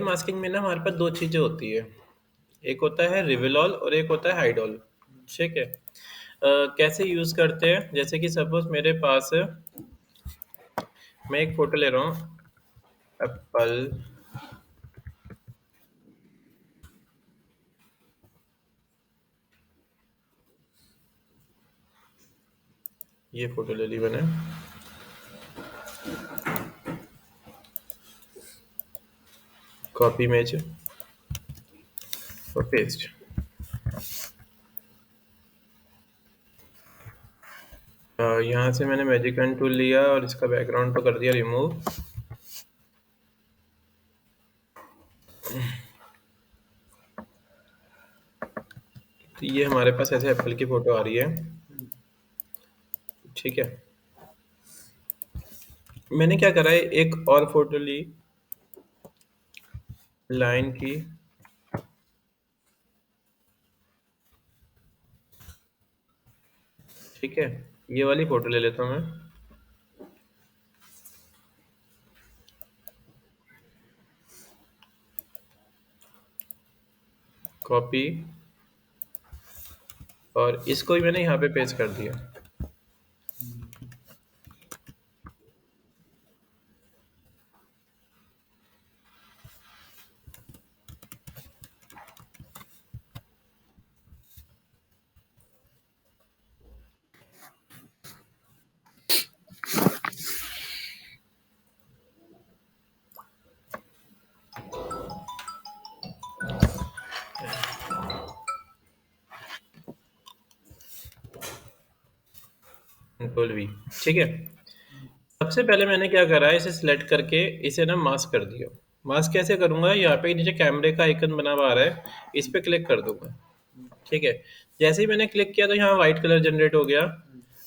Masking में ना हमारे पास दो चीजें होती है। एक होता है रिवेलॉल और एक होता है हाइडॉल। ठीक है। कैसे यूज करते हैं, जैसे कि सपोज मेरे पास है, मैं एक फोटो ले रहा हूँ एप्पल। ये फोटो ले ली मैंने कॉपी इमेज और पेस्ट। यहाँ से मैंने मैजिकन टूल लिया और इसका बैकग्राउंड तो कर दिया रिमूव। तो ये हमारे पास ऐसे एप्पल की फोटो आ रही है। ठीक है। मैंने क्या करा है, एक और फोटो ली लाइन की। ठीक है। ये वाली फोटो ले लेता हूँ मैं। कॉपी, और इसको भी मैंने यहाँ पे पेस्ट कर दिया। Control we. ठीक है। सबसे पहले मैंने क्या करा है, इसे सिलेक्ट करके इसे ना मास्क कर दिया। मास्क कैसे करूंगा, यहाँ पे नीचे कैमरे का आइकन बना हुआ आ रहा है, इस पे क्लिक कर दूंगा। ठीक है। जैसे ही मैंने क्लिक किया तो यहाँ व्हाइट कलर जनरेट हो गया।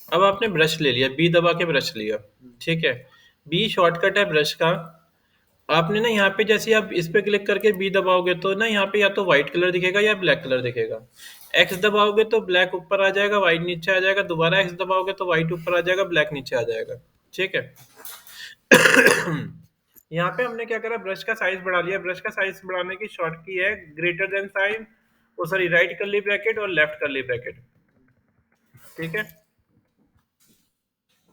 अब आपने ब्रश ले लिया, बी दबा के ब्रश लिया। ठीक है। बी शॉर्टकट है ब्रश का। आपने ना यहाँ पे जैसे आप इस पे क्लिक करके बी दबाओगे तो ना यहाँ पे या तो व्हाइट कलर दिखेगा या ब्लैक कलर दिखेगा। एक्स दबाओगे तो ब्लैक ऊपर आ जाएगा, व्हाइट नीचे आ जाएगा। दोबारा एक्स दबाओगे तो व्हाइट ऊपर आ जाएगा, ब्लैक नीचे आ जाएगा। ठीक है। यहाँ पे हमने क्या करा, ब्रश का साइज बढ़ा लिया। ब्रश का साइज बढ़ाने की शॉर्ट की है ग्रेटर देन साइन, वो सॉरी राइट कर्ली ब्रैकेट और लेफ्ट कर्ली ब्रैकेट। ठीक है।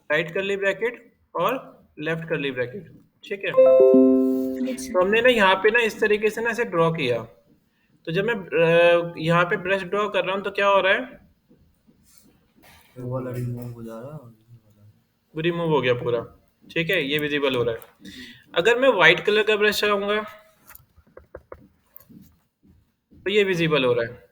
राइट कर्ली ब्रैकेट और लेफ्ट कर्ली ब्रैकेट। ठीक है। अच्छा। तो हमने ना यहाँ पे ना इस तरीके से ना इसे ड्रॉ किया। तो जब मैं यहाँ पे ब्रश ड्रॉ कर रहा हूँ तो क्या हो रहा है, वो वाला रिमूव हो जा रहा है। रिमूव हो गया पूरा। ठीक है, ये विजिबल हो रहा है। अगर मैं व्हाइट कलर का ब्रश चलाऊंगा तो ये विजिबल हो रहा है।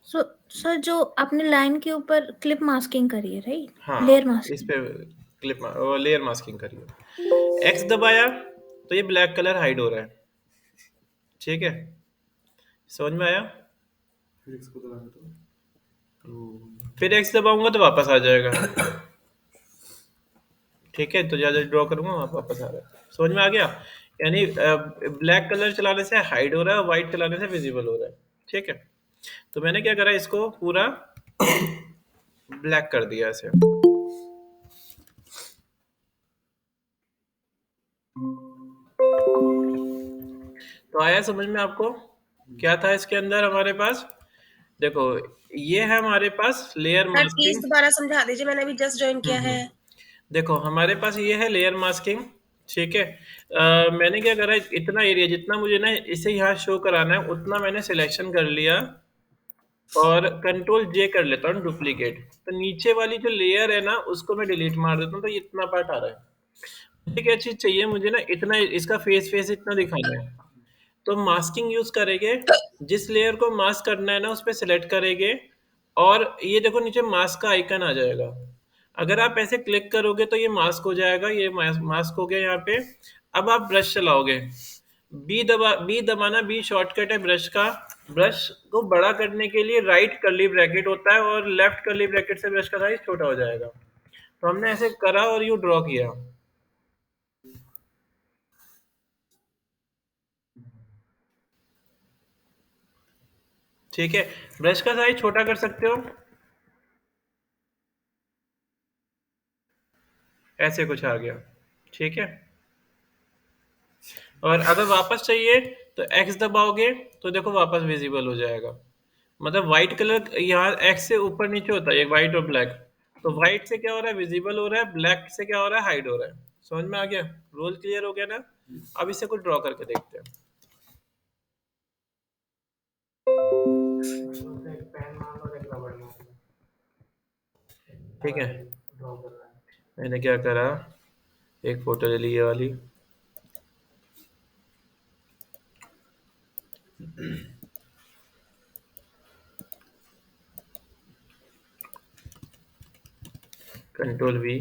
सो सर, जो आपने लाइन के ऊपर क्लिप मास्किंग करी है, राइट? लेयर हाँ, इस मास्किंग। पे क्लिप लेयर मास्किंग करिए। एक्स दबाया तो ये ब्लैक कलर हाइड हो रहा है। ठीक है। समझ में आया। फिर इसको दबाना तो फिर एक्स दबाऊंगा तो वापस आ जाएगा। ठीक है। तो ज्यादा ड्रॉ करूंगा वहाँ वापस आ रहा है। समझ में आ गया। यानी ब्लैक कलर चलाने से हाइड हो रहा है, व्हाइट चलाने से विजिबल हो रहा है। ठीक है। तो मैंने क्या करा, इसको पूरा ब्लैक कर दिया ऐसे। तो आया समझ में आपको, क्या था इसके अंदर हमारे पास। देखो, ये है हमारे पास लेयर सर प्लीज मास्किंग। दोबारा समझा दीजिए, मैंने अभी जस्ट ज्वाइन किया है। देखो हमारे पास ये है लेयर मास्किंग। ठीक है। मैंने क्या करा, इतना एरिया जितना मुझे ना इसे यहाँ शो कराना है उतना मैंने सिलेक्शन कर लिया और कंट्रोल जे कर लेता हूँ डुप्लीकेट। तो नीचे वाली जो लेयर है ना उसको मैं डिलीट मार देता हूँ, तो ये इतना पार्ट आ रहा है। मुझे क्या चीज चाहिए, मुझे ना इतना इसका फेस फेस इतना दिखाना है। तो मास्किंग यूज करेंगे। जिस लेयर को मास्क करना है ना उस पर सिलेक्ट करेंगे और ये देखो नीचे मास्क का आइकन आ जाएगा। अगर आप ऐसे क्लिक करोगे तो ये मास्क हो जाएगा, ये मास्क हो गया यहाँ पे। अब आप ब्रश चलाओगे, बी दबाना, बी शॉर्टकट है ब्रश का। ब्रश को बड़ा करने के लिए राइट कर्ली ब्रैकेट होता है और लेफ्ट कर्ली ब्रैकेट से ब्रश का साइज छोटा हो जाएगा। तो हमने ऐसे करा और यू ड्रॉ किया। ठीक है। ब्रश का साइज छोटा कर सकते हो, ऐसे कुछ आ गया। ठीक है। और अगर वापस चाहिए तो एक्स दबाओगे तो देखो वापस विजिबल हो जाएगा। मतलब व्हाइट कलर यहाँ एक्स से ऊपर नीचे होता है, व्हाइट और ब्लैक। तो व्हाइट से क्या हो रहा है, विजिबल हो रहा है, ब्लैक से क्या हो रहा है, हाइड हो रहा है। समझ में आ गया? रोल क्लियर हो गया ना? अब इसे कुछ ड्रॉ करके देखते हैं। ठीक है, मैंने क्या करा, एक फोटो ले ली ये वाली। कंट्रोल वी,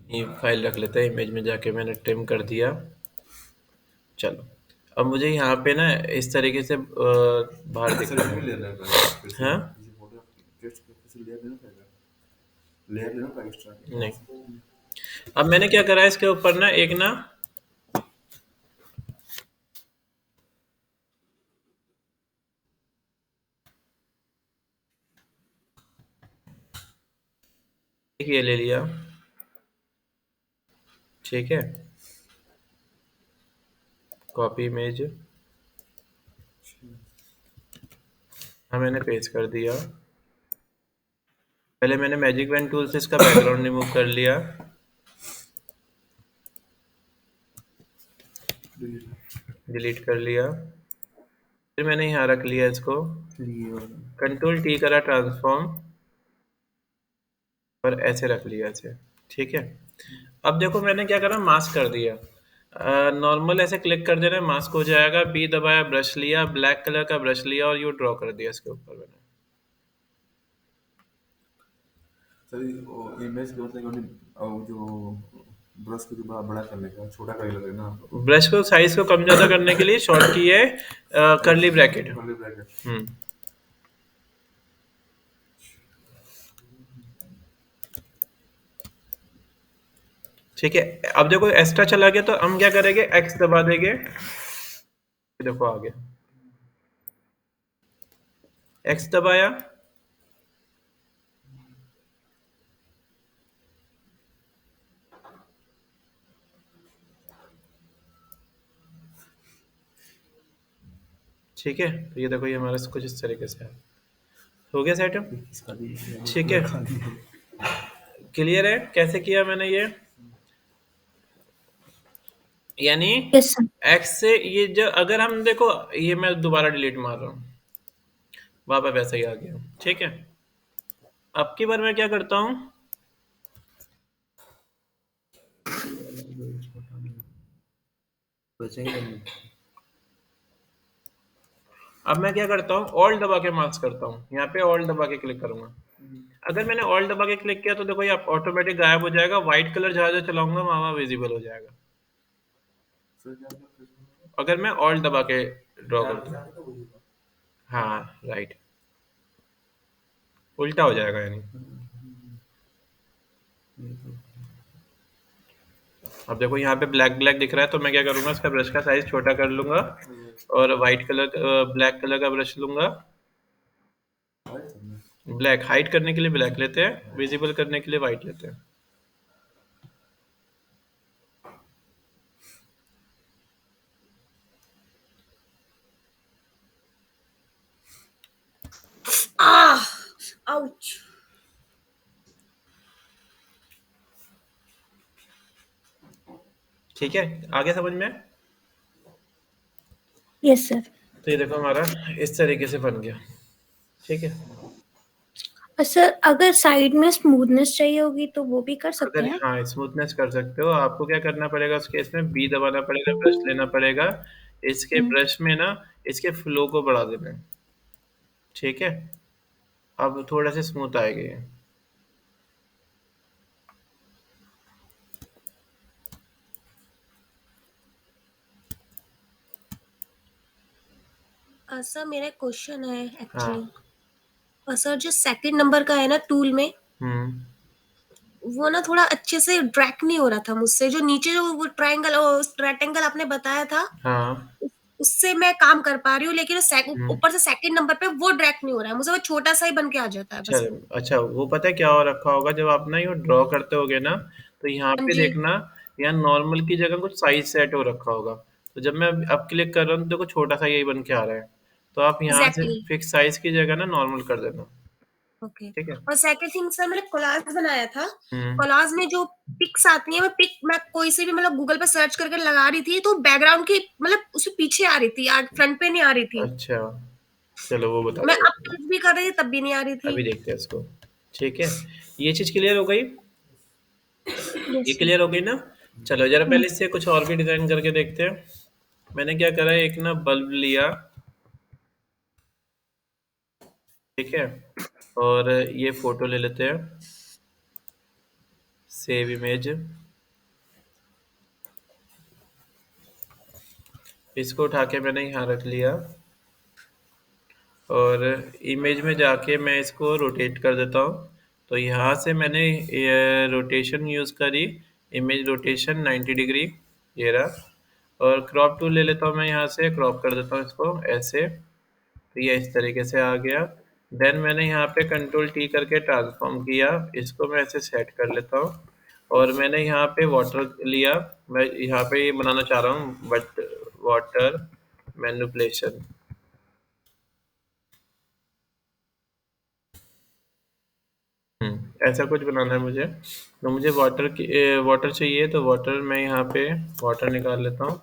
ये फाइल रख लेते हैं, इमेज में जाके मैंने ट्रिम कर दिया। चलो, अब मुझे यहाँ पे ना इस तरीके से बाहर दिख रहा है। हाँ, नहीं, अब मैंने क्या करा है इसके ऊपर ना एक ना एक ये ले लिया। ठीक है, कॉपी इमेज, हाँ मैंने पेस्ट कर दिया। पहले मैंने मैजिक पेन टूल से इसका बैकग्राउंड रिमूव कर लिया। डिलीट कर लिया। फिर मैंने यहाँ रख लिया इसको, कंट्रोल टी करा ट्रांसफॉर्म, और ऐसे रख लिया ऐसे। ठीक है, अब देखो मैंने क्या करा, मास्क कर दिया। नॉर्मल ऐसे क्लिक कर देना, मास्क हो जाएगा। बी दबाया, ब्रश लिया, ब्लैक कलर का ब्रश लिया और यू ड्रॉ कर दिया इसके ऊपर मैंने। सर इमेज जो ब्रश को जो बड़ा करने का, छोटा कर लगे ना, ब्रश को साइज को कम ज्यादा करने के लिए शॉर्ट की है करली ब्रैकेट। ठीक है, अब देखो एक्स्ट्रा चला गया तो हम क्या करेंगे, एक्स दबा देंगे। देखो आ गया, एक्स दबाया, ठीक है। तो ये देखो, ये हमारा कुछ इस तरीके से है। हो गया सेट? ठीक है, क्लियर है कैसे किया मैंने ये? यानी यस सर। एक्स से ये जो, अगर हम देखो, ये मैं दोबारा डिलीट मार रहा हूँ, वापस वैसे ही आ गया। ठीक है, अब की बार मैं क्या करता हूँ, अब मैं क्या करता हूँ, ऑल्ट दबा के मार्क्स करता हूँ। यहाँ पे ऑल्ट दबा के क्लिक करूंगा। अगर मैंने ऑल्ट दबा के क्लिक किया तो देखो ये ऑटोमेटिक गायब हो जाएगा। व्हाइट कलर जहाँ जहाँ चलाऊंगा वहां विजिबल हो जाएगा। अगर मैं ऑल्ट दबा के ड्रॉ करता हूँ, हाँ राइट, उल्टा हो जाएगा यानी। अब देखो यहाँ पे ब्लैक ब्लैक दिख रहा है, तो मैं क्या करूंगा, इसका ब्रश का साइज छोटा कर लूंगा और व्हाइट कलर, ब्लैक कलर का ब्रश लूंगा। ब्लैक हाइड करने के लिए ब्लैक लेते हैं, विजिबल करने के लिए व्हाइट लेते हैं। आउच। ठीक है, आगे समझ में? Yes sir. तो ये देखो हमारा इस तरीके से बन गया। ठीक है, और सर अगर साइड में स्मूथनेस चाहिए होगी तो वो भी कर सकते अगर हैं? हाँ स्मूथनेस कर सकते हो। आपको क्या करना पड़ेगा उस केस में, बी दबाना पड़ेगा, ब्रश लेना पड़ेगा, इसके ब्रश में ना इसके फ्लो को बढ़ा देना है। ठीक है, अब थोड़ा सा स्मूथ आएगा ये। सर मेरा क्वेश्चन है हाँ, एक्चुअली। सर जो सेकंड नंबर का है ना टूल में, वो ना थोड़ा अच्छे से ड्रैग नहीं हो रहा था मुझसे। जो नीचे जो वो ट्रायंगल और रेक्टेंगल आपने बताया था, हाँ, उससे मैं काम कर पा रही हूँ, लेकिन ऊपर से सेकंड नंबर पे वो ड्रैग नहीं हो रहा है मुझे। वो छोटा सा ही बन के आ जाता है बस वो। अच्छा वो पता है क्या हो रखा होगा, जब आप ना ये ड्रॉ करते होगे ना, तो यहाँ हाँ पे जी। देखना, यहाँ नॉर्मल की जगह कुछ साइज सेट हो रखा होगा। तो जब मैं अब क्लिक कर रहा हूँ तो देखो छोटा सा यही बन के आ रहा है। तो आप यहाँ से एग्जैक्टली। फिक्स साइज की जगह ना नॉर्मल कर देना। ओके। ठीक है। और सेकंड थिंग सर, मैंने कोलाज बनाया था। हम्म। कोलाज में जो पिक्स आती है, मैं कोई से भी मतलब गूगल पे सर्च करके लगा रही थी, तो बैकग्राउंड की मतलब उसके पीछे आ रही थी, फ्रंट पे नहीं आ रही थी। अच्छा, चलो वो बता मैं दो। अब टच भी कर रही थी तब भी नहीं आ रही थी। अभी देखते हैं इसको। ठीक है, ये चीज क्लियर हो गई। ये यस सर। क्लियर हो गई ना। चलो जरा पहले इससे कुछ और भी डिजाइन करके देखते हैं। मैंने क्या करा है, एक ना बल्ब लिया। ठीक है, और ये फोटो ले लेते हैं, सेव इमेज। इसको उठा के मैंने यहाँ रख लिया, और इमेज में जाके मैं इसको रोटेट कर देता हूँ। तो यहाँ से मैंने रोटेशन यूज़ करी, इमेज रोटेशन 90 डिग्री, ये रहा। और क्रॉप टूल ले लेता हूँ मैं, यहाँ से क्रॉप कर देता हूँ इसको ऐसे। तो ये इस तरीके से आ गया। देन मैंने यहाँ पे कंट्रोल टी करके ट्रांसफॉर्म किया, इसको मैं ऐसे सेट कर लेता हूँ। और मैंने यहाँ पे वाटर लिया, मैं यहाँ पे ये बनाना चाह रहा हूँ बट वाटर मैनिपुलेशन। ऐसा कुछ बनाना है मुझे। तो मुझे वाटर चाहिए, तो वाटर मैं यहाँ पे वाटर निकाल लेता हूँ।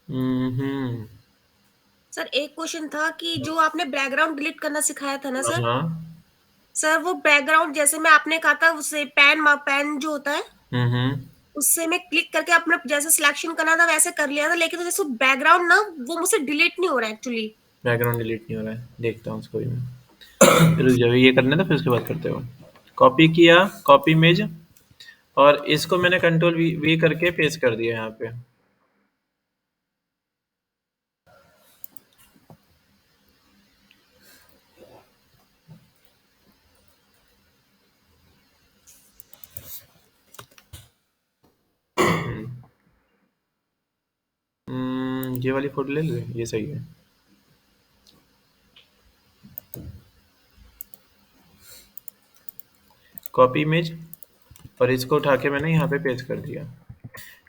हम्म। सर एक क्वेश्चन था कि जो आपने बैकग्राउंड डिलीट करना सिखाया था ना सर, हाँ। सर वो बैकग्राउंड जैसे मैं आपने कहा था उससे पेन जो होता है हम्म। उससे मैं क्लिक करके अपना जैसे सिलेक्शन करना था वैसे कर लिया था, लेकिन जैसे बैकग्राउंड ना वो मुझसे डिलीट नहीं हो रहा है एक्चुअली। बैकग्राउंड डिलीट नहीं हो रहा है, देखता हूँ उसको भी मैं। रुक जाओ, ये करने था फिर उसके बाद करते हो। कॉपी किया, कॉपी इमेज, और इसको मैंने कंट्रोल वी करके पेस्ट कर दिया यहाँ पे। ये वाली फोटो ले ले, ये सही है। कॉपी इमेज, और इसको उठा के मैंने यहाँ पे पेस्ट कर दिया।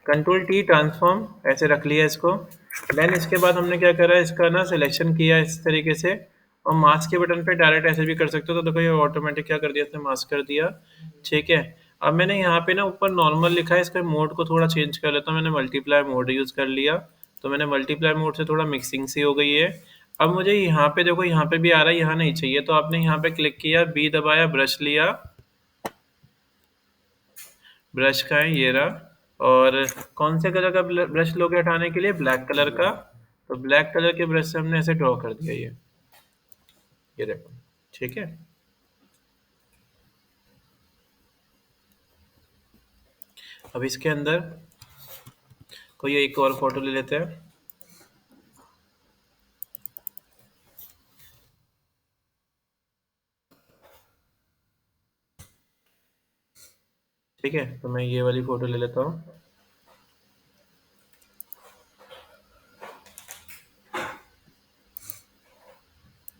कंट्रोल टी ट्रांसफॉर्म ऐसे रख लिया इसको। देन इसके बाद हमने क्या करा, इसका ना सिलेक्शन किया इस तरीके से। और मास्क के बटन पे डायरेक्ट ऐसे भी कर सकते हो, तो देखो ये ऑटोमेटिक क्या कर दिया, इसने मास्क कर दिया। ठीक है। अब मैंने यहाँ पे ना ऊपर नॉर्मल लिखा है, इसका मोड को थोड़ा चेंज कर लेता हूँ। मैंने मल्टीप्लाई मोड यूज़ कर लिया। तो मैंने मल्टीप्लाई मोड से थोड़ा मिक्सिंग सी हो गई है। अब मुझे यहाँ पे देखो, यहाँ पे भी आ रहा है, यहाँ नहीं चाहिए। तो आपने यहाँ पे क्लिक किया, बी दबाया, ब्रश लिया, ब्रश का है ये रहा। और कौन से कलर का ब्रश लोगे हटाने के लिए, ब्लैक कलर का। तो ब्लैक कलर के ब्रश से हमने ऐसे ड्रॉ कर दिया ये देखो। ठीक है। अब इसके अंदर कोई एक और फोटो ले लेते हैं। ठीक है, तो मैं ये वाली फोटो ले लेता हूँ।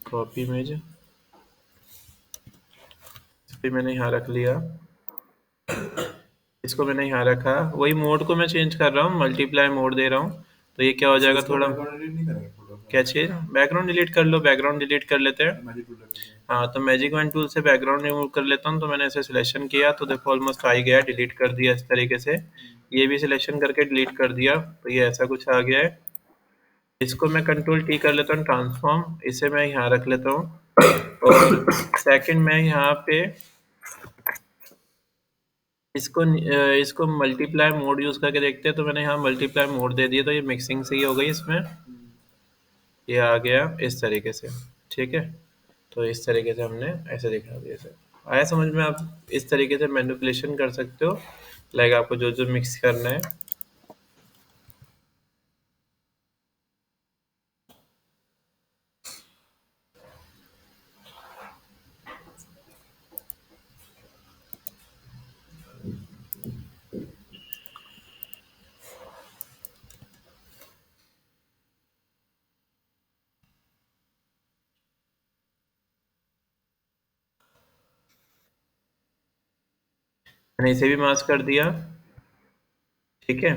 कॉपी इमेज, फिर मैंने यहाँ रख लिया, इसको मैंने यहाँ रखा। वही मोड को मैं चेंज कर रहा हूँ, मल्टीप्लाई मोड दे रहा हूँ। तो ये क्या हो जाएगा थोड़ा। बैकग्राउंड एडिट नहीं करेंगे फोटो का? क्या चाहिए, बैकग्राउंड डिलीट कर लो, बैकग्राउंड डिलीट कर लेते हैं। मैजिक टूल रखते हैं। हाँ, तो मैजिक वन टूल से बैकग्राउंड रिमूव कर लेता हूँ। तो मैंने ऐसे सिलेक्शन किया, तो देखो ऑलमोस्ट आ ही गया, डिलीट कर दिया इस तरीके से। ये भी सिलेक्शन करके डिलीट कर दिया, तो ये ऐसा कुछ आ गया है। इसको मैं कंट्रोल टी कर लेता हूँ ट्रांसफॉर्म, इसे मैं यहाँ रख लेता हूँ। और सेकंड मैं यहाँ पे इसको मल्टीप्लाई मोड यूज़ करके देखते हैं। तो मैंने यहाँ मल्टीप्लाई मोड दे दिया, तो ये मिक्सिंग सही हो गई इसमें। ये आ गया इस तरीके से। ठीक है, तो इस तरीके से हमने ऐसे दिखा दिया। सर आया समझ में? आप इस तरीके से मैनिपुलेशन कर सकते हो, लाइक आपको जो जो मिक्स करना है। मैंने इसे भी मास्क कर दिया। ठीक है,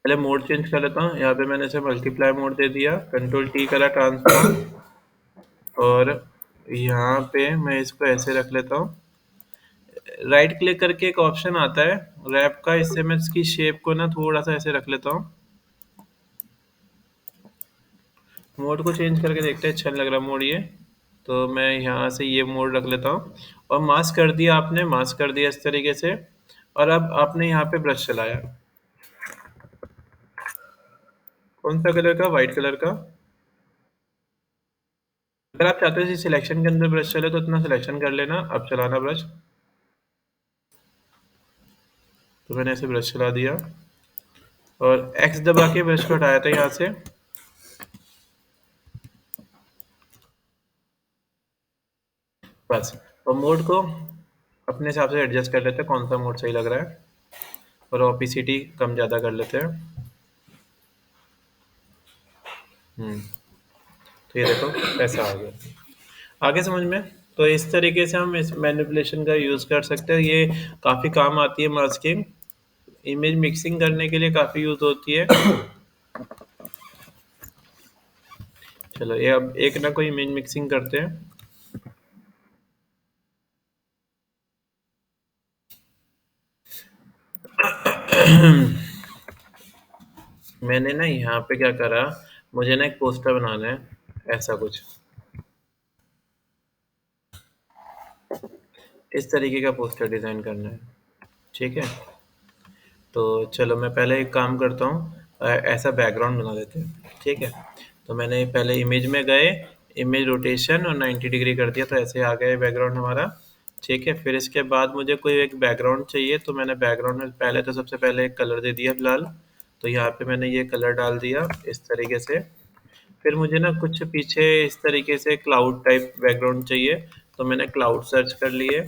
पहले मोड चेंज कर लेता हूँ। यहाँ पे मैंने इसे मल्टीप्लाई मोड दे दिया, कंट्रोल टी करा ट्रांसफॉर्म, और यहाँ पे मैं इसको ऐसे रख लेता हूँ। राइट क्लिक करके एक ऑप्शन आता है रैप का, इससे मैं इसकी शेप को ना थोड़ा सा ऐसे रख लेता हूँ। मोड को चेंज करके देखते हैं, अच्छा लग रहा मोड ये, तो मैं यहाँ से ये मोड रख लेता हूँ। और मास्क कर दिया, आपने मास्क कर दिया इस तरीके से। और अब आपने यहाँ पे ब्रश चलाया, कौन सा कलर का? वाइट कलर का। अगर आप चाहते हो इसी सिलेक्शन के अंदर ब्रश चले तो इतना सिलेक्शन कर लेना। अब चलाना ब्रश, तो मैंने ऐसे ब्रश चला दिया और एक्स दबा के ब्रश को हटाया था यहाँ से। बस, और मोड को अपने हिसाब से एडजस्ट कर लेते हैं, कौन सा मोड सही लग रहा है, और ओपेसिटी कम ज़्यादा कर लेते हैं। तो ये देखो ऐसा आ गया, आगे समझ में। तो इस तरीके से हम इस मैनिपुलेशन का यूज़ कर सकते हैं, ये काफ़ी काम आती है मास्किंग। इमेज मिक्सिंग करने के लिए काफ़ी यूज़ होती है। चलो ये अब एक ना कोई इमेज मिक्सिंग करते हैं। मैंने ना यहाँ पे क्या करा, मुझे ना एक पोस्टर बनाना है ऐसा कुछ, इस तरीके का पोस्टर डिज़ाइन करना है। ठीक है, तो चलो मैं पहले एक काम करता हूँ, ऐसा बैकग्राउंड बना देते हैं। ठीक है, तो मैंने पहले इमेज में गए, इमेज रोटेशन और 90 डिग्री कर दिया, तो ऐसे आ गया बैकग्राउंड हमारा। ठीक है, फिर इसके बाद मुझे कोई एक बैकग्राउंड चाहिए, तो मैंने बैकग्राउंड में पहले तो सबसे पहले एक कलर दे दिया फिलहाल। तो यहाँ पे मैंने ये कलर डाल दिया इस तरीके से। फिर मुझे ना कुछ पीछे इस तरीके से क्लाउड टाइप बैकग्राउंड चाहिए, तो मैंने क्लाउड सर्च कर लिए।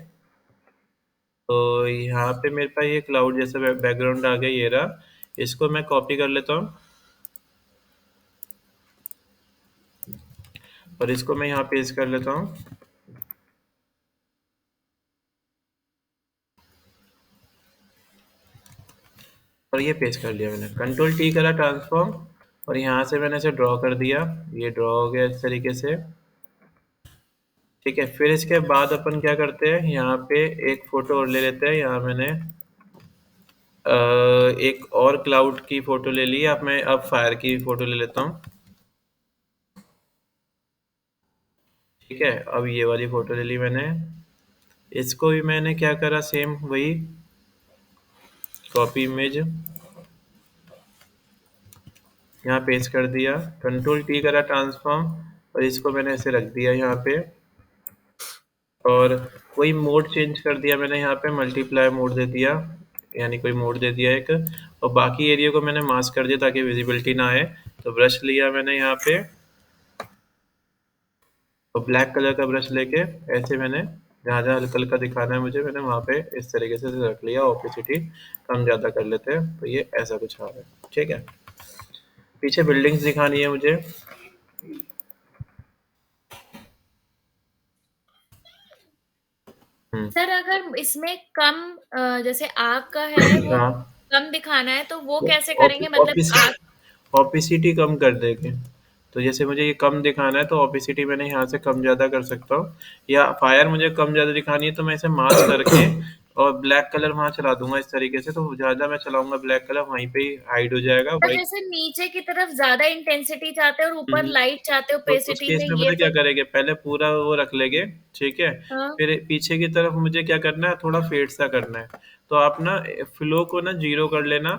तो यहाँ पे मेरे पास ये क्लाउड जैसा बैकग्राउंड आ गया, ये रहा। इसको मैं कॉपी कर लेता हूँ और इसको मैं यहाँ पेस्ट कर लेता हूँ। और ये पेस्ट कर लिया मैंने, कंट्रोल टी करा ट्रांसफॉर्म, और यहाँ से मैंने इसे ड्रॉ कर दिया। ये ड्रॉ हो गया इस तरीके से। ठीक है, फिर इसके बाद अपन क्या करते हैं, यहाँ पे एक फोटो और ले लेते हैं। यहाँ मैंने एक और क्लाउड की फोटो ले ली। अब मैं फायर की फोटो ले लेता हूँ। ठीक है, अब ये वाली फोटो ले ली मैंने। इसको भी मैंने क्या करा, सेम वही कॉपी इमेज यहाँ पेस्ट कर दिया, कंट्रोल टी करा ट्रांसफॉर्म, और इसको मैंने ऐसे रख दिया यहाँ पे। और कोई मोड चेंज कर दिया मैंने, यहाँ पे मल्टीप्लाई मोड दे दिया, यानी कोई मोड दे दिया एक। और बाकी एरिया को मैंने मास्क कर दिया ताकि विजिबिलिटी ना आए। तो ब्रश लिया मैंने यहाँ पे, और ब्लैक कलर का ब्रश लेके ऐसे मैंने जहाँ जहाँ हल्का हल्का दिखाना है मुझे, मैंने वहाँ पे इस तरीके से रख लिया। ऑपेसिटी कम ज़्यादा कर लेते हैं, तो ये ऐसा कुछ आ रहा है। ठीक है, पीछे बिल्डिंग्स दिखानी है मुझे। सर अगर इसमें कम जैसे आग का है वो हाँ, कम दिखाना है तो वो कैसे करेंगे, मतलब आग ऑपेसिटी कम कर देंगे। तो जैसे मुझे ये कम दिखाना है तो ऑपेसिटी मैंने यहाँ से कम ज़्यादा कर सकता हूँ, या फायर मुझे कम ज़्यादा दिखानी है तो मैं इसे मास्क करके और ब्लैक कलर वहाँ चला दूंगा इस तरीके से। तो ज़्यादा मैं चलाऊंगा ब्लैक कलर, वहीं पे ही हाइड हो जाएगा। और वही जैसे नीचे की तरफ ज्यादा इंटेंसिटी चाहते हो और ऊपर लाइट चाहते हो तो उस ओपेसिटी केस में, में ये पता क्या फिर करेंगे, पहले पूरा वो रख लेंगे। ठीक है, हाँ फिर पीछे की तरफ मुझे क्या करना है, थोड़ा फेड सा करना है। तो आप ना फ्लो को ना 0 कर लेना,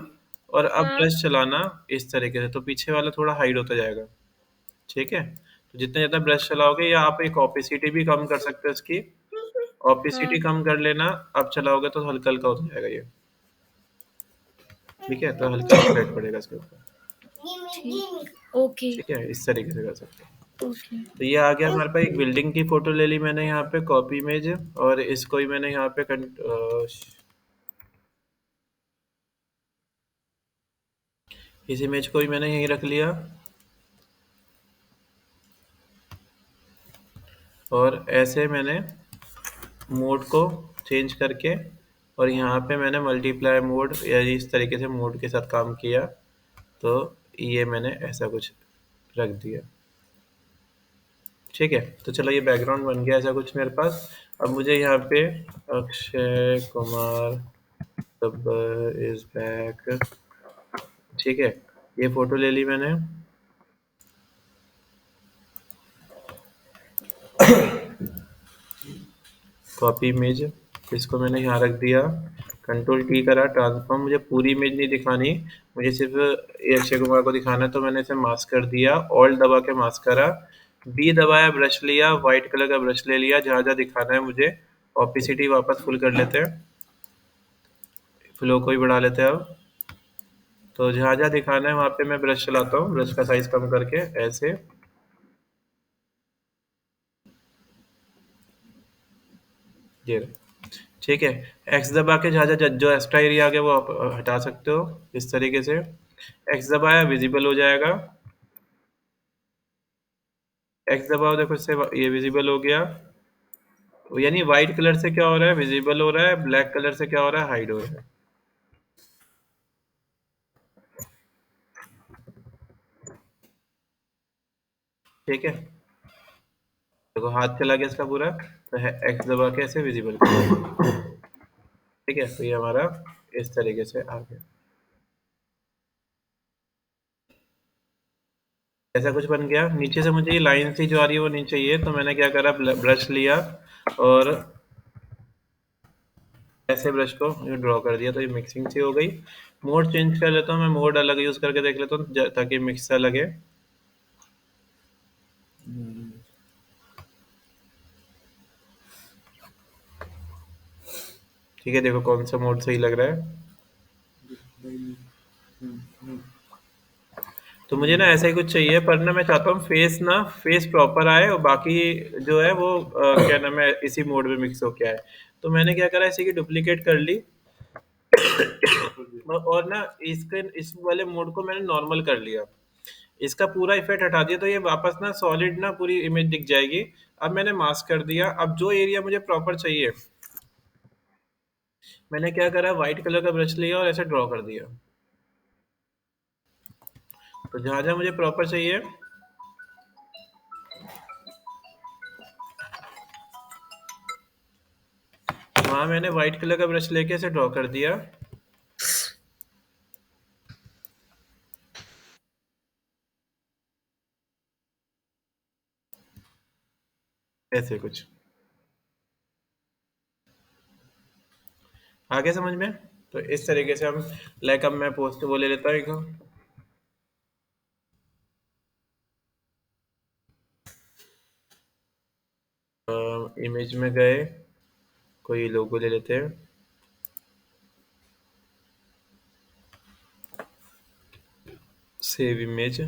और अब हाँ ब्रश चलाना इस तरीके से, तो पीछे वाला थोड़ा हाइड होता जाएगा। ठीक है, तो जितना ज़्यादा ब्रश चलाओगे, या आप एक ओपेसिटी भी कम कर सकते हो इसकी, हाँ ओपेसिटी कम कर लेना। अब चलाओगे तो हल्का हल्का होता जाएगा ये। ठीक है, तो हल्का इफेक्ट पड़ेगा इसके ऊपर। ठीक ओके ठीक है, इस तरीके से कर सकते हो। ओके तो ये आ गया हमारे पास, एक बिल्डिंग की फोटो ले ली मैंने यहाँ पे कॉपी इमेज, और इसको ही मैंने यहाँ पे इस इमेज को ही मैंने यहीं रख लिया। और ऐसे मैंने मोड को चेंज करके और यहाँ पे मैंने मल्टीप्लाई मोड या इस तरीके से मोड के साथ काम किया, तो ये मैंने ऐसा कुछ रख दिया। ठीक है, तो चलो ये बैकग्राउंड बन गया ऐसा कुछ मेरे पास। अब मुझे यहाँ पे अक्षय कुमार इज बैक, ठीक है, ये फोटो ले ली मैंने। कॉपी इमेज, इसको मैंने यहाँ रख दिया, कंट्रोल टी करा, ट्रांसफॉर्म। मुझे पूरी इमेज नहीं दिखानी, मुझे सिर्फ ये अक्षय कुमार को दिखाना है, तो मैंने इसे मास्क कर दिया, ऑल्ट दबा के मास्क करा, बी दबाया, ब्रश लिया, व्हाइट कलर का ब्रश ले लिया, जहाँ जहाँ दिखाना है मुझे। ऑपिसिटी वापस फुल कर लेते हैं, फ्लो को भी बढ़ा लेते हैं। अब तो जहाँ जहाँ दिखाना है वहाँ पे मैं ब्रश चलाता हूँ, ब्रश का साइज कम करके ऐसे। ये ठीक है, एक्स दबा के जहाँ जहाँ जो एक्स्ट्रा एरिया आ गया वो आप हटा सकते हो इस तरीके से। एक्स दबाया, विजिबल हो जाएगा। एक्स दबाओ, देखो इससे ये विजिबल हो गया, यानी व्हाइट कलर से क्या हो रहा है, विजिबल हो रहा है, ब्लैक कलर से क्या हो रहा है, हाइड हो रहा है। ठीक है, देखो हाथ चला गया इसका पूरा, तो है एक्स दबा के ऐसे विजिबल कर। ठीक है, तो ये हमारा इस तरीके से आ गया, ऐसा कुछ बन गया। नीचे से मुझे ये लाइन सी जो आ रही है वो नहीं चाहिए, तो मैंने क्या करा, ब्रश लिया और ऐसे ब्रश को ड्रॉ कर दिया, तो ये मिक्सिंग सी हो गई। मोड चेंज कर लेता हूँ मैं, मोड अलग यूज करके देख लेता हूँ ताकि मिक्स सा लगे। ठीक है, देखो कौन सा मोड सही लग रहा है। तो मुझे ना ऐसा ही कुछ चाहिए, पर ना मैं चाहता हूँ फेस प्रॉपर आए और बाकी जो है वो क्या नाम है, इसी मोड में मिक्स हो के आए। तो मैंने क्या करा, इसी की डुप्लीकेट कर ली और ना इस वाले मोड को मैंने नॉर्मल कर लिया, इसका पूरा इफेक्ट हटा दिया, तो ये वापस ना सॉलिड ना पूरी इमेज दिख जाएगी। अब मैंने मास्क कर दिया। अब जो एरिया मुझे प्रॉपर चाहिए, मैंने क्या करा, व्हाइट कलर का ब्रश लिया और ऐसे ड्रॉ कर दिया। तो जहां जहां मुझे प्रॉपर चाहिए वहां मैंने व्हाइट कलर का ब्रश लेके ऐसे ड्रॉ कर दिया। ऐसे कुछ आगे समझ में। तो इस तरीके से हम लाइक, अब मैं पोस्ट वो ले लेता हूँ एक इमेज में गए, कोई लोगो ले लेते हैं, सेव इमेज,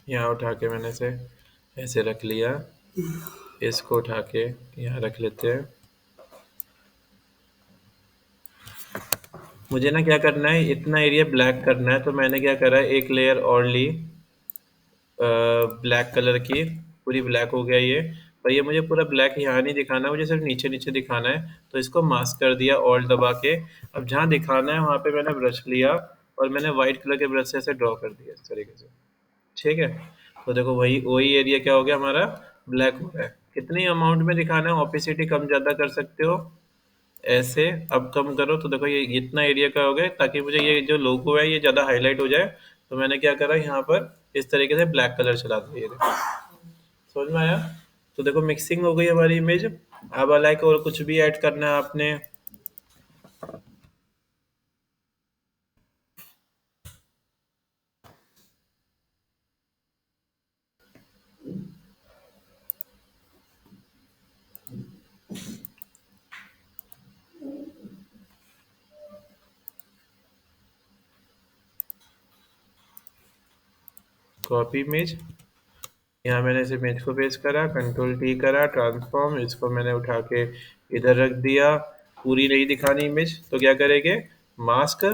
यहाँ उठा के मैंने से ऐसे रख लिया, इसको उठा के यहाँ रख लेते हैं। मुझे ना क्या करना है, इतना एरिया ब्लैक करना है, तो मैंने क्या करा, एक लेयर और ली ब्लैक कलर की, पूरी ब्लैक हो गया ये। और ये मुझे पूरा ब्लैक यहाँ नहीं दिखाना, मुझे सिर्फ नीचे नीचे दिखाना है, तो इसको मास्क कर दिया ऑल्ट दबा के। अब जहाँ दिखाना है वहाँ पे मैंने ब्रश लिया और मैंने व्हाइट कलर के ब्रश से ऐसे ड्रॉ कर दिया इस तरीके से। ठीक है, तो देखो वही वही एरिया क्या हो गया हमारा, ब्लैक हो गया है। कितनी अमाउंट में दिखाना है, ऑपिसिटी कम ज़्यादा कर सकते हो ऐसे। अब कम करो तो देखो ये इतना एरिया का हो गया, ताकि मुझे ये जो लोगो है ये ज़्यादा हाईलाइट हो जाए। तो मैंने क्या करा, यहाँ पर इस तरीके से ब्लैक कलर चला दिया, ये देखो, समझ में आया। तो देखो मिक्सिंग हो गई हमारी इमेज। अब लाइक और कुछ भी ऐड करना है आपने, कॉपी इमेज, यहाँ मैंने इस इमेज को पेस्ट करा, कंट्रोल टी करा, ट्रांसफॉर्म, इसको मैंने उठा के इधर रख दिया। पूरी नहीं दिखानी इमेज, तो क्या करेंगे, मास्क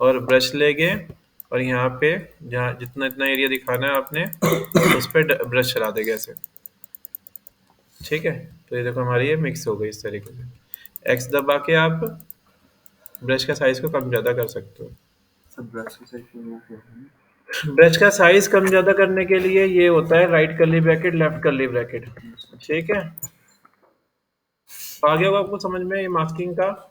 और ब्रश लेंगे और यहाँ पे जहाँ जितना इतना एरिया दिखाना है आपने उस पर ब्रश चला देंगे ऐसे। ठीक है, तो ये देखो हमारी ये मिक्स हो गई इस तरीके से। एक्स दबा के आप ब्रश का साइज को कम ज़्यादा कर सकते हो। सब ब्रश के साइड पे वो क्या है? ब्रश का साइज कम ज़्यादा करने के लिए ये होता है right curly bracket, left curly bracket. ठीक है, तो आगे होगा आपको समझ में ये मास्किंग का।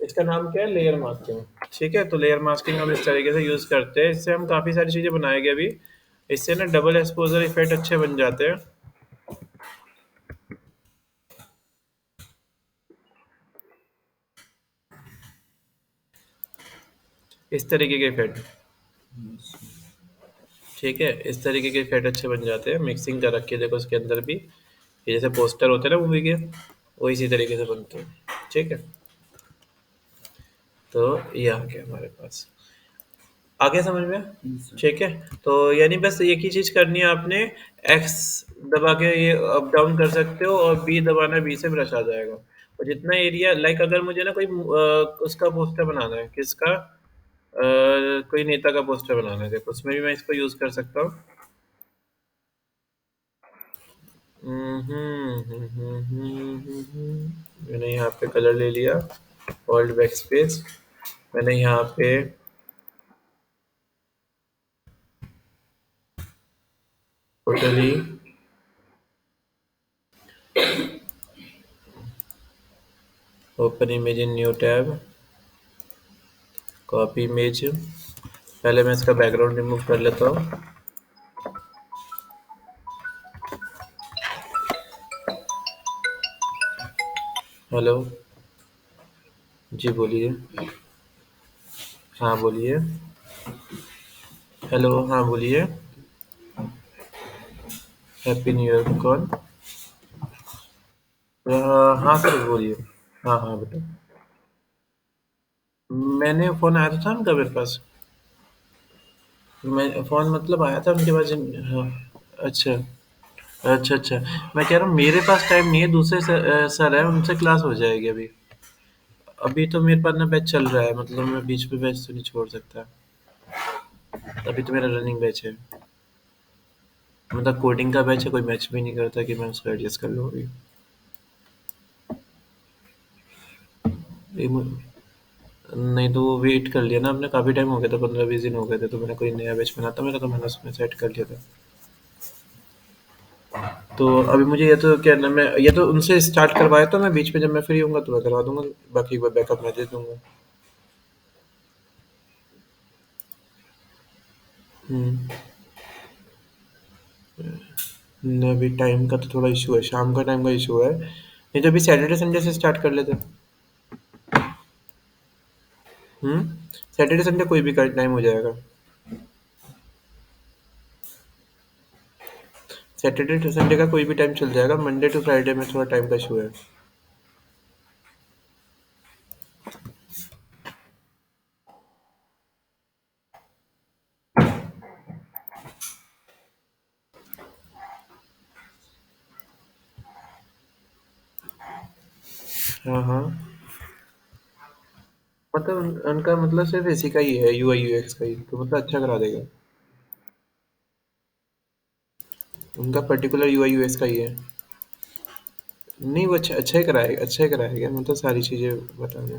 इसका नाम क्या है? Layer masking. ठीक है, तो लेयर मास्किंग हम इस तरीके से यूज़ करते हैं। इससे हम काफ़ी सारी चीज़ें बनाएंगे अभी। इससे ना डबल एक्सपोजर इफेक्ट अच्छे बन जाते हैं। इस तरीके के इफेक्ट, ठीक है, इस तरीके के इफेक्ट अच्छे बन जाते हैं। मिक्सिंग कर रखी है देखो इसके अंदर भी, ये जैसे पोस्टर होते हैं ना मूवी के, वो इसी तरीके से बनते हैं। ठीक है, तो ये आ गया हमारे पास, आगे समझ में? ठीक है, तो यानी बस एक ही चीज़ करनी है आपने, एक्स दबा के ये अप डाउन कर सकते हो और बी दबाना, बी से ब्रश आ जाएगा। और जितना एरिया, लाइक अगर मुझे ना कोई उसका पोस्टर बनाना है, किसका, कोई नेता का पोस्टर बनाना है, देखो उसमें भी मैं इसको यूज़ कर सकता हूँ। मैंने यहाँ पे कलर ले लिया, होल्ड बैक स्पेस, मैंने यहाँ पे totally open image in new tab, copy image. पहले मैं इसका बैकग्राउंड रिमूव कर लेता हूँ। हेलो जी, बोलिए। हाँ बोलिए। हेलो, हाँ बोलिए। Happy new year. कौन? हाँ सर बोलिए। हाँ हाँ बेटा, मैंने फ़ोन आया तो था उनका मेरे पास। मैं फ़ोन मतलब आया था उनके पास हाँ। अच्छा अच्छा अच्छा, मैं कह रहा हूँ मेरे पास टाइम नहीं है, दूसरे सर है, उनसे क्लास हो जाएगी अभी। अभी तो मेरे पास ना बैच चल रहा है, मतलब मैं बीच में बैच तो नहीं छोड़ सकता। अभी तो मेरा रनिंग बैच है, मतलब कोडिंग का बैच है, कोई मैच भी नहीं करता कि मैं उसको एडजस्ट कर लूँ अभी। ये मु- नहीं तो वो वेट कर लिया ना आपने, काफ़ी टाइम हो गया था, 15-20 दिन हो गए थे, तो मैंने कोई नया बैच बना था मेरा, तो मैंने उसमें सेट कर लिया था। तो अभी मुझे ये तो क्या नाम है, ये तो उनसे स्टार्ट करवाया, तो मैं बीच में जब मैं फ्री होऊंगा तो मैं करवा दूंगा, बाकी बैकअप मैं दे दूंगा। हम्म। अभी टाइम का तो थोड़ा इशू है, शाम का टाइम का इशू है, नहीं तो अभी सैटरडे संडे से स्टार्ट कर लेते। सैटरडे संडे कोई भी टाइम हो जाएगा। सैटरडे टू संडे का कोई भी टाइम चल जाएगा, मंडे टू फ्राइडे में थोड़ा टाइम का इशू है। हाँ हाँ, मतलब उनका मतलब सिर्फ इसी का ही है, यूआई यूएक्स का ही, तो मतलब अच्छा करा देगा। उनका पर्टिकुलर यूआई यूएक्स का ही है। नहीं वो अच्छा अच्छा ही कराएगा, अच्छा ही कराएगा, मतलब सारी चीज़ें बता दें।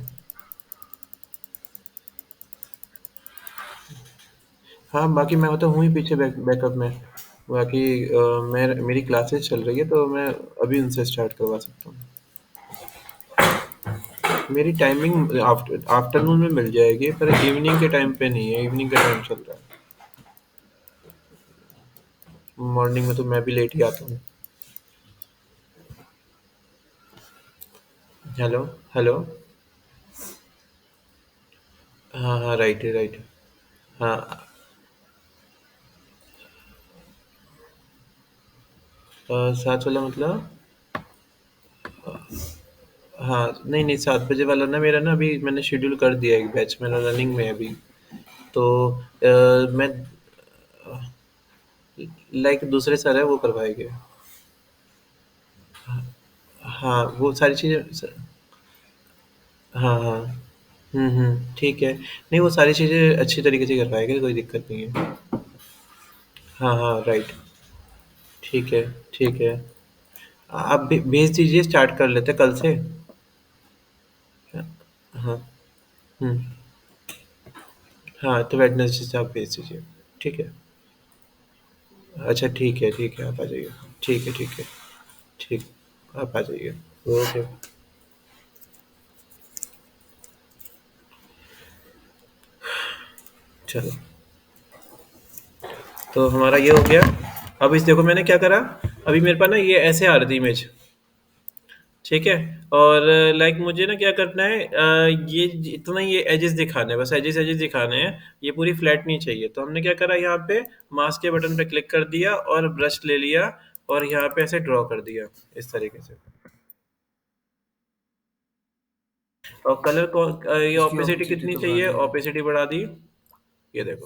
हाँ बाकी मैं तो हूँ ही पीछे बैकअप में, बाकी मैं मेरी क्लासेस चल रही है, तो मैं अभी उनसे स्टार्ट करवा सकता हूँ। मेरी टाइमिंग आफ्टरनून में मिल जाएगी, पर इवनिंग के टाइम पे नहीं है, इवनिंग का टाइम चल रहा है। मॉर्निंग में तो मैं भी लेट ही आता हूँ। हेलो हेलो, हाँ हाँ राइट है राइट है। हाँ, साथ वाला मतलब, हाँ नहीं नहीं, 7 बजे वाला ना मेरा ना अभी मैंने शेड्यूल कर दिया है, एक बैच मेरा रनिंग में है अभी, तो मैं लाइक दूसरे सर है वो करवाएंगे। हाँ वो सारी चीज़ें, हाँ हाँ, ठीक है, नहीं वो सारी चीज़ें अच्छी तरीके से करवाएंगे, कोई दिक्कत नहीं है। हाँ हाँ राइट, ठीक है ठीक है। आप भेज दीजिए, स्टार्ट कर लेते कल से। हाँ। हाँ, तो वेडनेसडे से आप भेज दीजिए, ठीक है। अच्छा ठीक है, आप आ जाइए। ठीक है, ठीक, आप आ जाइए। ओके। चलो, तो हमारा ये हो गया। अब इस देखो मैंने क्या करा, अभी मेरे पास ना ये ऐसे आ रही थी इमेज, ठीक है। और लाइक मुझे ना क्या करना है, ये इतना ये एजेस दिखाने हैं, बस एजेस दिखाने हैं, ये पूरी फ्लैट नहीं चाहिए। तो हमने क्या करा, यहाँ पे मास्क के बटन पे क्लिक कर दिया और ब्रश ले लिया और यहाँ पे ऐसे ड्रॉ कर दिया इस तरीके से। और कलर को ये इसकी ऑपेसिटी opacity कितनी तो बढ़ा चाहिए, दी है। ऑपेसिटी बढ़ा दी, ये देखो,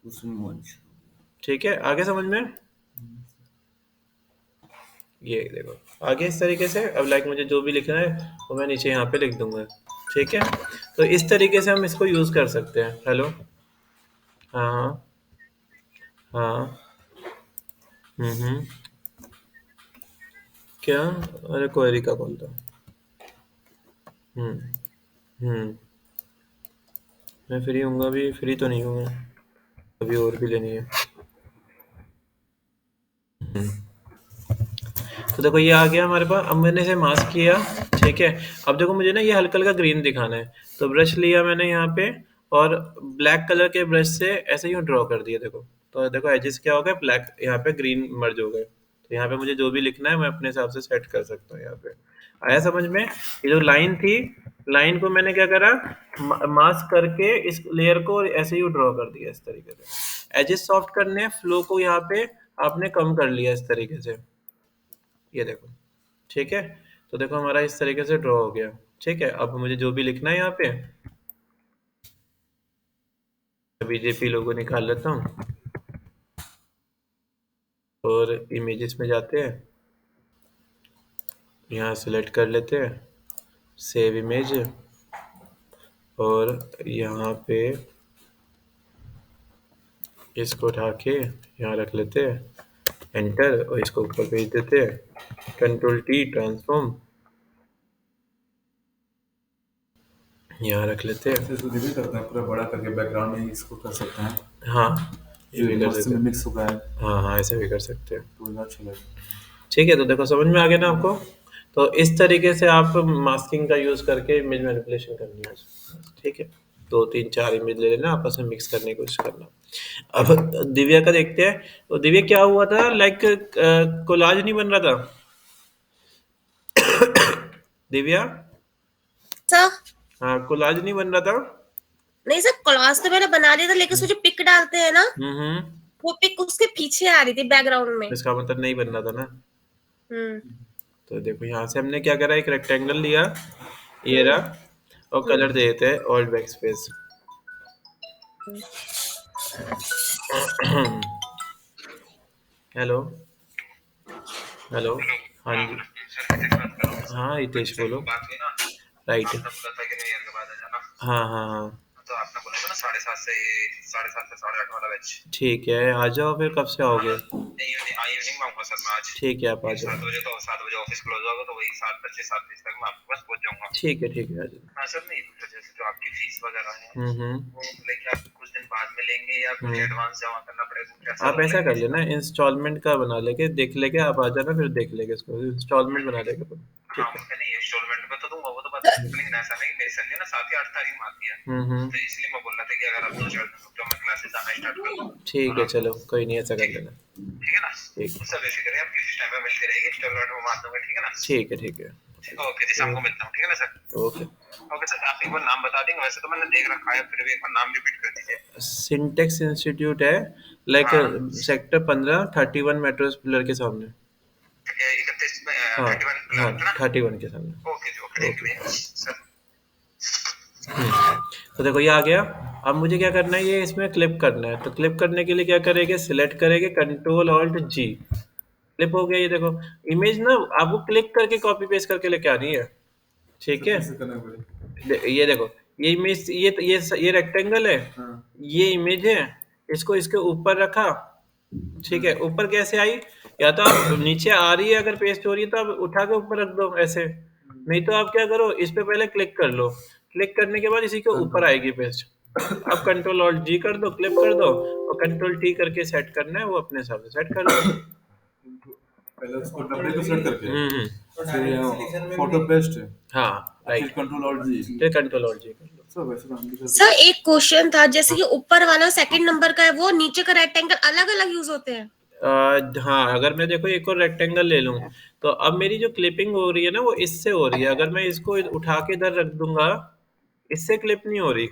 उसमें ठीक है। आगे समझ में, ये देखो आगे इस तरीके से। अब लाइक मुझे जो भी लिखना है वो मैं नीचे यहाँ पे लिख दूंगा, ठीक है। तो इस तरीके से हम इसको यूज कर सकते हैं। हेलो, हाँ हाँ। हम्म। क्या, अरे क्वेरी का कॉल था। हम्म हम्म। मैं फ्री हूँगा, अभी फ्री तो नहीं हूँ मैं, अभी और भी लेनी है। तो देखो ये आ गया हमारे पास। अब मैंने इसे मास्क किया, ठीक है। अब देखो मुझे ना ये हल्का हल्का ग्रीन दिखाना है, तो ब्रश लिया मैंने यहाँ पे और ब्लैक कलर के ब्रश से ऐसे ही ड्रॉ कर दिया। देखो, तो देखो एजेस क्या हो गए, ब्लैक यहाँ पे ग्रीन मर्ज हो गए। तो यहाँ पे मुझे जो भी लिखना है मैं अपने हिसाब से सेट कर सकता हूँ। यहाँ पे आया समझ में। ये जो लाइन थी, लाइन को मैंने क्या करा, मास्क करके इस लेयर को ऐसे ही ड्रॉ कर दिया इस तरीके से। एजेस सॉफ्ट करने, फ्लो को यहाँ पे आपने कम कर लिया इस तरीके से, ये देखो, ठीक है। तो देखो हमारा इस तरीके से ड्रॉ हो गया, ठीक है। अब मुझे जो भी लिखना है यहाँ पे, बीजेपी लोगो निकाल लेता हूँ और इमेजेस में जाते हैं, यहाँ सेलेक्ट कर लेते हैं सेव इमेज, और यहाँ पे इसको उठा के यहाँ रख लेते हैं, एंटर, और इसको ऊपर भेज देते हैं, Ctrl+T ट्रांसफॉर्म, यहाँ रख लेते हैं। ऐसे इसको भी करते हैं, पूरा बड़ा करके बैकग्राउंड में इसको कर सकते हैं। हाँ, ये भी कर मस्त सकते में हैं। मिक्स हो गया है, हाँ, ऐसे भी कर सकते हैं, तो ज़्यादा अच्छा लगेगा। ठीक है। तो देखो समझ में आ गया ना आपको। तो इस तरीके से आप मास्किंग का यूज करके इमेज मैनिपुलेशन करनी है, ठीक है। 2 3 4 इमेज ले लेना, आपस में मिक्स करने की कोशिश करना। अब दिव्या का देखते हैं। तो दिव्या क्या हुआ था, लाइक कोलाज नहीं बन रहा था दिव्या, सर हाँ कोलाज नहीं बन रहा था। नहीं सर, कोलाज तो मैंने बना लिया था, लेकिन उसमें जो पिक डालते हैं ना, हम्म। वो पिक उसके पीछे आ रही थी बैकग्राउंड में। इसका मतलब नहीं बन रहा था ना। हम्म तो देखो यहाँ से हमने क्या करा, एक रेक्टेंगल लिया, ये रहा, और कलर दे देते हैं ऑल्ट बैकस्पेस। हेलो हेलो, हाँ जी, हाँ हितेश बोलो, राइट, हाँ हाँ हाँ, तो आपने बोला था ना 7:30 से 8:30 वाला बैच। ठीक है, आ जाओ फिर। कब से आओगे? इवनिंग में आऊंगा सर मैं आज। ठीक है, आप आ जाओ। 7 बजे, तो 7 बजे ऑफिस क्लोज होगा, तो वही 7:25 तक मैं आपके पास पहुंच जाऊंगा। ठीक है, आ जाओ। हाँ सर, नहीं पूछा, जैसे जो आपकी फीस वगैरह है वो लाइक आप कुछ दिन बाद में लेंगे या कुछ एडवांस जमा करना पड़ेगा? आप ऐसा कर लेना, इंस्टॉलमेंट का बना लेके देख लेके आप आ जाना, फिर देख लेंगे इसको, इंस्टॉलमेंट बना लेके अपन। हाँ, मुझे नहीं इंस्टॉलमेंट पे तो दूंगा, वो तो बता, लेकिन ऐसा नहीं, मेरी सैलरी ना 7 या 8 तारीख में आती है, तो इसलिए मैं बोल रहा था कि अगर आप 2-4 दिन रुक जाओ, मैं क्लासेस आना स्टार्ट कर दूं। ठीक है, चलो कोई नहीं, ऐसा कर लेना। ठीक है ना? ठीक, उससे बेफिक्र है, आप किसी टाइम पे मिलती रहेगी, इंस्टॉलमेंट में मार दूंगा, ठीक है ना? ठीक है। ओके जी, शाम को मिलता हूँ, ठीक है ना सर? ओके। ओके सर, आप एक बार नाम बता देंगे, वैसे तो मैंने देख रखा है, फिर भी एक बार नाम रिपीट कर दीजिए। सिंटेक्स इंस्टीट्यूट है, लाइक सेक्टर 15 31 मेट्रो पिलर के सामने। 31 में हाँ 31 हाँ, ना? 31 के सामने। ओके जी, ओके, थैंक यू सर। तो देखो ये आ गया। अब मुझे क्या करना है, ये इसमें क्लिप करना है। तो क्लिप करने के लिए क्या करेंगे, सिलेक्ट करेंगे, Ctrl+Alt+G, क्लिप हो गया। ये देखो इमेज ना आपको क्लिक करके कॉपी पेस्ट करके लेके आनी है, ठीक है। कैसे करना पड़ेगा? ये देखो, ये इमेज, ये रेक्टेंगल है, ये इमेज है, इसको इसके ऊपर रखा, ठीक है। ऊपर कैसे आई, या तो आप नीचे आ रही है अगर पेस्ट हो रही है तो आप उठा के ऊपर रख दो ऐसे, नहीं तो आप क्या करो इस पे पहले क्लिक कर लो, क्लिक करने के बाद इसी के ऊपर आएगी पेस्ट, अब कंट्रोल ऑल्ट जी कर दो, क्लिक कर दो और कंट्रोल टी करके सेट करना है, वो अपने हिसाब से सेट कर लो। पहले उसको डब्बे को सेट करके हम्म, फिर फोटो पेस्ट, हाँ फिर राइट, कंट्रोल ऑल्ट जी। फिर कंट्रोल ऑल्ट जी कर लो। सर वैसे तो हम भी करते सर एक क्वेश्चन था, जैसे कि ऊपर वाला सेकंड नंबर का है, वो नीचे का रेक्टेंगल अलग अलग यूज होते हैं? हाँ, अगर मैं देखो एक और रेक्टेंगल ले लूं तो अब मेरी जो क्लिपिंग हो रही है ना वो इससे हो रही है, अगर मैं इसको उठा के इधर रख दूंगा इससे क्लिप नहीं हो रही।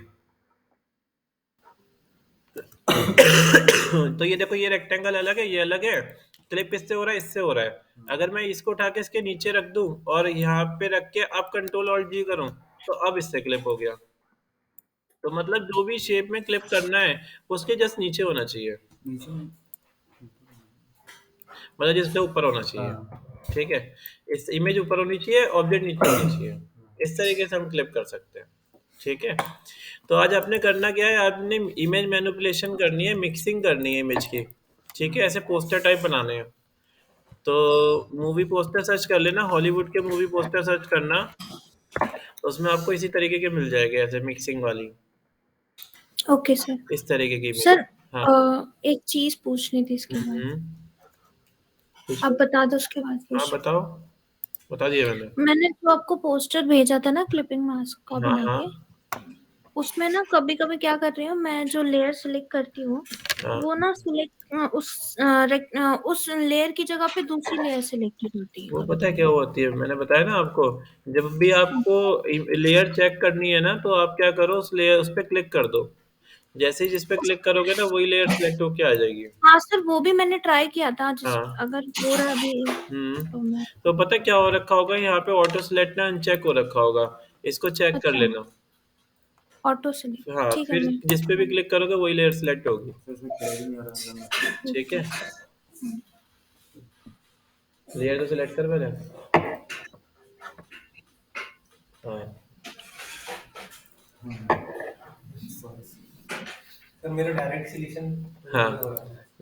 तो ये देखो ये रेक्टेंगल अलग है, ये अलग है, क्लिप इससे हो रहा है, इससे हो रहा है। अगर मैं इसको उठा के इसके नीचे रख दूं और यहाँ पे रख के अब कंट्रोल ऑल्ट जी करूं तो अब इससे क्लिप हो गया। तो मतलब जो भी शेप में क्लिप करना है उसके जस्ट नीचे होना चाहिए, नीचे मतलब जिसके ऊपर होना चाहिए, ठीक है, इस इमेज ऊपर होनी चाहिए, ऑब्जेक्ट नीचे होनी चाहिए, इस तरीके से हम क्लिप कर सकते हैं, ठीक है। तो आज आपने करना क्या है, आपने इमेज मैनिपुलेशन करनी है, मिक्सिंग करनी है इमेज की, ठीक है, ऐसे पोस्टर टाइप बनाने हैं। तो मूवी पोस्टर सर्च कर लेना, हॉलीवुड के मूवी पोस्टर सर्च करना, तो उसमें आपको इसी तरीके के मिल जाएंगे ऐसे मिक्सिंग वाली, ओके सर। इस तरीके की इमेज। सर हाँ एक चीज पूछनी थी इसके बाद, कुछ आप बता दो उसके बाद हाँ कुछ। बताओ, बता दिया मैंने। मैंने जो आपको पोस्टर भेजा था ना क्लिपिंग मास्क का हाँ बना हाँ के, उसमें ना कभी कभी क्या कर रही हूँ मैं, जो लेयर सिलेक्ट करती हूँ हाँ, वो ना सिलेक्ट उस लेयर की जगह पे दूसरी लेयर सिलेक्टेड होती है वो कभी पता है क्या कभी। होती है, मैंने बताया ना आपको, जब भी आपको लेयर चेक करनी है ना तो आप क्या करो उस लेयर उस पे क्लिक कर दो, जैसे ही जिस पे क्लिक करोगे ना वही लेयर सिलेक्ट होके आ जाएगी। हाँ सर, वो भी मैंने ट्राई किया था, जिस हाँ अगर हो रहा अभी तो मैं। तो पता है क्या हो रखा होगा यहाँ पे, ऑटो सिलेक्ट ना अनचेक हो रखा होगा, इसको चेक कर अच्छा, लेना। ऑटो सिलेक्ट, हाँ ठीक है फिर मैं। जिस पे भी क्लिक करोगे वही लेयर सिलेक्ट होगी, इसमें कलर ही नहीं आ रहा है। ठीक है। लेयर तो सिलेक्ट कर पहले। हाँ तो मेरा डायरेक्ट सिलेक्शन हाँ,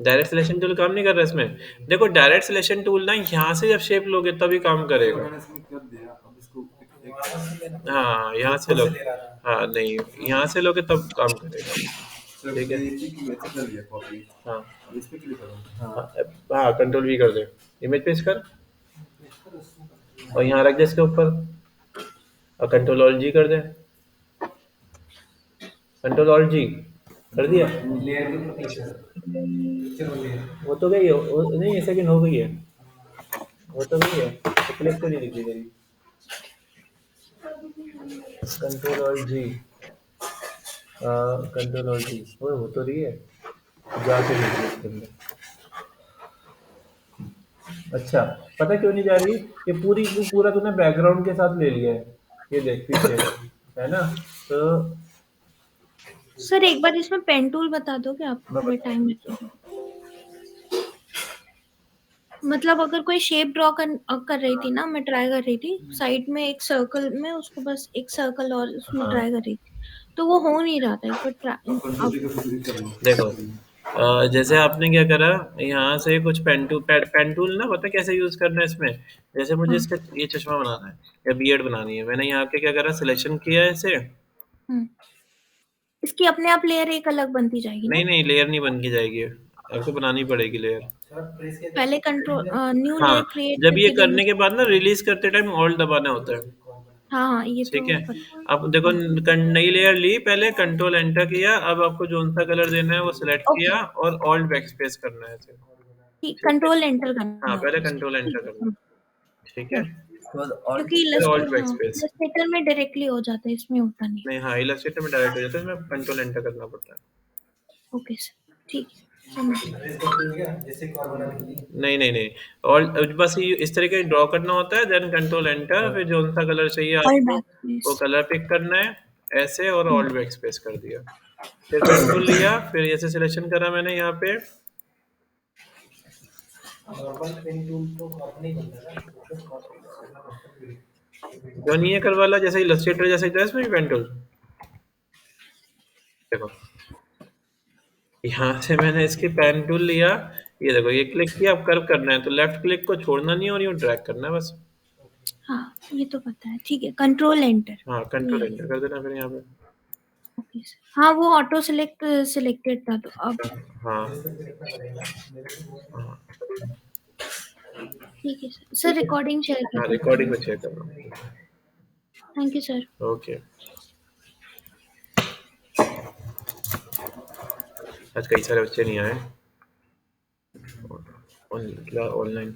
डायरेक्ट सिलेक्शन टूल काम नहीं कर रहा इसमें। देखो डायरेक्ट सिलेक्शन टूल ना यहाँ से जब शेप लोगे तभी काम तो करेगा। मैंने इसमें कर दिया, अब इसको हाँ यहाँ से लो, हाँ नहीं यहाँ से लोगे तब काम करेगा, ठीक है। कर लिया कॉपी, हाँ अब इस पे क्लिक करो। हाँ कंट्रोल वी कर दे, इमेज पेस्ट कर और यहाँ रख दे इसके ऊपर और कंट्रोल ऑल्ट जी कर दे, कंट्रोल ऑल्ट जी कर दिया, लेयर के ऊपर क्लिक कर, वो तो गई है, नहीं सेकंड हो गई है, वो तो गई है, तो क्लिक तो नहीं दिख रही मेरी, कंट्रोल ऑल्ट जी, कंट्रोल ऑल्ट जी हो तो रही है, जाके देखिए इसके अंदर। अच्छा पता क्यों नहीं जा रही, ये पूरा तूने बैकग्राउंड के साथ ले लिया है, ये देख पीछे है ना, तो सर एक बार इसमें पेन टूल बता दो कि आपको मैं थोड़ा टाइम लगेगा। मतलब अगर कोई शेप ड्रॉ कर रही थी ना, मैं ट्राई कर रही थी साइड में एक सर्कल में, उसको बस एक सर्कल और उसमें हाँ ट्राई कर रही थी, तो वो हो नहीं रहा था। एक बार अब कंट्रोल टी अब को क्लिक कर लो। देखो जैसे आपने क्या करा, यहाँ से कुछ पेन टूल ना पता कैसे यूज करना है इसमें, जैसे मुझे हाँ, इसका ये चश्मा बनाना है या बियर्ड बनानी है, मैंने यहाँ पे क्या करा सिलेक्शन किया है इसे, इसकी अपने आप लेयर एक अलग बनती जाएगी ना? नहीं लेयर नहीं बन के जाएगी, आपको बनानी पड़ेगी लेयर। पहले कंट्रोल न्यू हाँ लेयर क्रिएट जब ये करके देन करने के बाद ना रिलीज करते टाइम ऑल्ट दबाना होता है, हाँ ये तो ठीक है। पता। अब देखो नई लेयर ली, पहले कंट्रोल एंटर किया, अब आपको जोन सा कलर देना है वो सिलेक्ट ओके, किया और ऑल्ट बैकस्पेस करना है इसे, ठीक, ठीक है। कंट्रोल एंटर करना हाँ होता पहले है इसमें, कंट्रोल एंटर ठीक करना, है। ठीक है, क्योंकि फिर ऑल्ट बैकस्पेस। इलस्ट्रेटर में डायरेक्टली हो जाता है, इसमें होता नहीं। नहीं हाँ इलस्ट्रेटर में डायरेक्ट हो जाता है, इसमें कंट्रोल एंटर करना पड़ता है। ओके सर, ठीक है, समझ गया। जैसे एक और बनाने के लिए नहीं और बस ये इस तरीके से ड्रॉ करना होता है, देन कंट्रोल एंटर, फिर जोन सा कलर चाहिए ऑल आपको वो बैक कलर पिक करना है ऐसे और ऑल्ट बैकस्पेस कर दिया, फिर पेन लिया, फिर ऐसे सिलेक्शन करा मैंने यहाँ पे, नॉर्मल पेन टूल तो कॉपी नहीं बनता ना, जो नहीं है करवा ला, जैसे इलस्ट्रेटर जैसे था इसमें पेन टूल। देखो यहाँ से मैंने इसकी पेन टूल लिया, ये देखो, ये क्लिक किया, अब कर्व करना है तो लेफ्ट क्लिक को छोड़ना नहीं और यूं ड्रैग करना है बस। हाँ ये तो पता है, ठीक है, कंट्रोल एंटर। हाँ, कंट्रोल एंटर कर देना फिर यहाँ पे। ओके सर, हाँ वो ऑटो सिलेक्टेड था तो अब हाँ हाँ ठीक है सर। सर रिकॉर्डिंग शेयर कर हाँ, दो। रिकॉर्डिंग में चेक करना। Thank you sir. ओके। आज कई सारे बच्चे नहीं आए ऑनलाइन।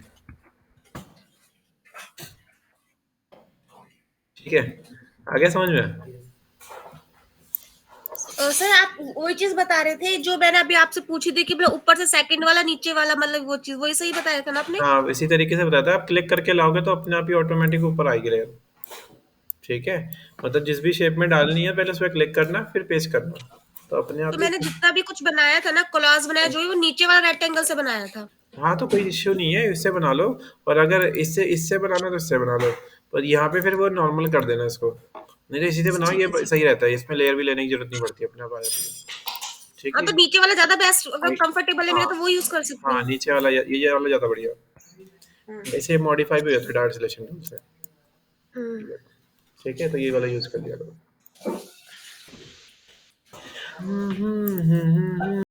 ठीक है, आगे समझ में? सर आप वही चीज बता रहे थे जो मैंने अभी आपसे पूछी थी कि मतलब ऊपर से सेकंड वाला नीचे वाला, मतलब वो चीज वही सही बताया था ना आपने? हाँ, इसी तरीके से बताया था। आप क्लिक करके लाओगे तो अपने आप ही ऑटोमेटिक ऊपर आएगी लेयर। ठीक है, मतलब जिस भी शेप में डालनी है पहले उस पर क्लिक करना, फिर पेस्ट करना, तो अपने आप तो ही। मैंने जितना भी कुछ बनाया था ना, कोलाज बनाया जो है, वो नीचे वाला रेक्टेंगल से बनाया था। हाँ, तो कोई इश्यू नहीं है, इससे बना लो। और अगर इससे बनाना तो इससे बना लो, पर यहाँ पे फिर वो नॉर्मल कर देना इसको। नहीं तो इसी से बनाओ, ठीक है ये सही रहता है, इसमें लेयर भी लेने की जरूरत नहीं पड़ती, अपने आप आ जाती है। ठीक हाँ, है। तो नीचे वाला ज्यादा बेस्ट, अगर कंफर्टेबल है मेरा हाँ तो वो यूज कर सकते हाँ, हैं। नीचे वाला ये वाला ज़्यादा बढ़िया। ऐसे मॉडिफाई भी हो जाता है डायरेक्ट सिलेक्शन टूल से। हम्म। ठीक है, तो ये वाला यूज़ कर लिया करो।